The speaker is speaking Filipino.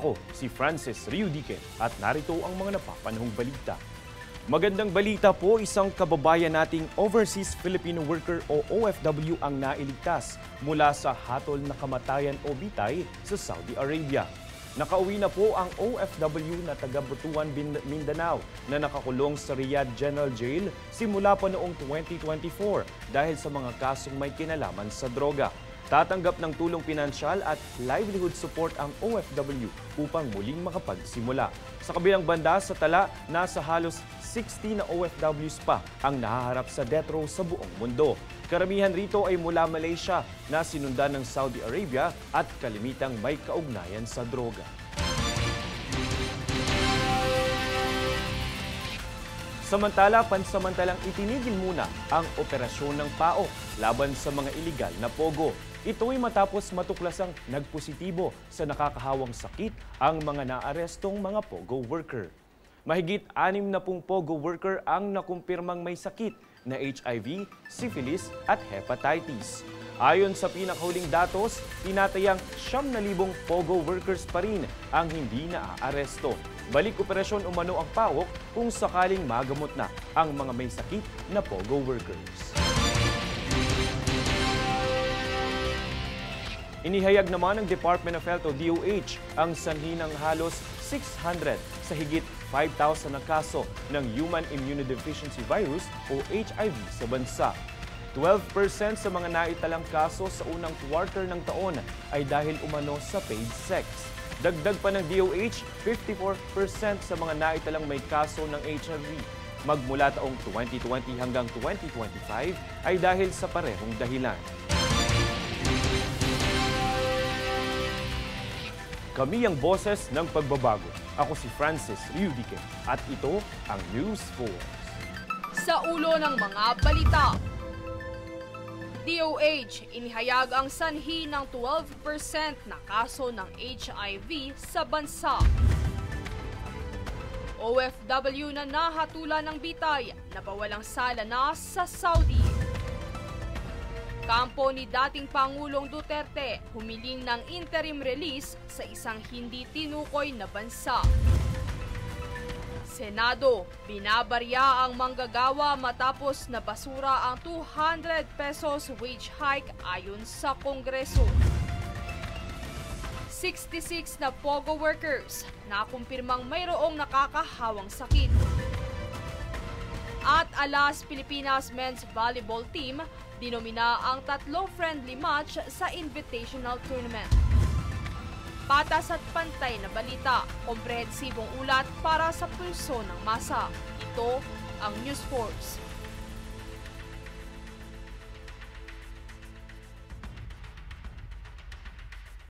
Ako si Francis Riudique at narito ang mga napapanahong balita. Magandang balita po, isang kababayan nating overseas Filipino worker o OFW ang nailigtas mula sa hatol na kamatayan o bitay sa Saudi Arabia. Nakauwi na po ang OFW na taga Butuan, Mindanao na nakakulong sa Riyadh General Jail simula pa noong 2024 dahil sa mga kasong may kinalaman sa droga. Tatanggap ng tulong pinansyal at livelihood support ang OFW upang muling makapagsimula. Sa kabilang banda sa tala, nasa halos 60 na OFWs pa ang nahaharap sa death row sa buong mundo. Karamihan rito ay mula Malaysia na sinundan ng Saudi Arabia at kalimitang may kaugnayan sa droga. Samantala, pansamantalang itinigil muna ang operasyon ng PAOK laban sa mga iligal na pogo. Ito'y matapos matuklasang nagpositibo sa nakakahawang sakit ang mga naarestong mga pogo worker. Mahigit 60 pogo worker ang nakumpirmang may sakit na HIV, syphilis at hepatitis. Ayon sa pinakahuling datos, tinatayang 9,000 pogo workers pa rin ang hindi naaaresto. Balik operasyon umano ang PAOK kung sakaling magamot na ang mga may sakit na pogo workers. Inihayag naman ng Department of Health o DOH ang sanhi ng halos 600 sa higit 5,000 na kaso ng Human Immunodeficiency Virus o HIV sa bansa. 12% sa mga naitalang kaso sa unang quarter ng taon ay dahil umano sa paid sex. Dagdag pa ng DOH, 54% sa mga naitalang may kaso ng HIV magmula taong 2020 hanggang 2025 ay dahil sa parehong dahilan. Kami ang boses ng pagbabago. Ako si Francis Riudique at ito ang News Force. Sa ulo ng mga balita, DOH inihayag ang sanhi ng 12% na kaso ng HIV sa bansa. OFW na nahatulan ng bitay, napawalang sala na sa Saudi. Kampo ni dating Pangulong Duterte humiling ng interim release sa isang hindi tinukoy na bansa. Senado, binabarya ang manggagawa matapos na basura ang 200 pesos wage hike ayon sa Kongreso. 66 na pogo workers nakumpirmang mayroong nakakahawang sakit. At Alas Pilipinas Men's Volleyball Team dinomina ang 3 friendly match sa Invitational Tournament. Patas at pantay na balita, komprehensibong ulat para sa pulso ng masa. Ito ang News Force.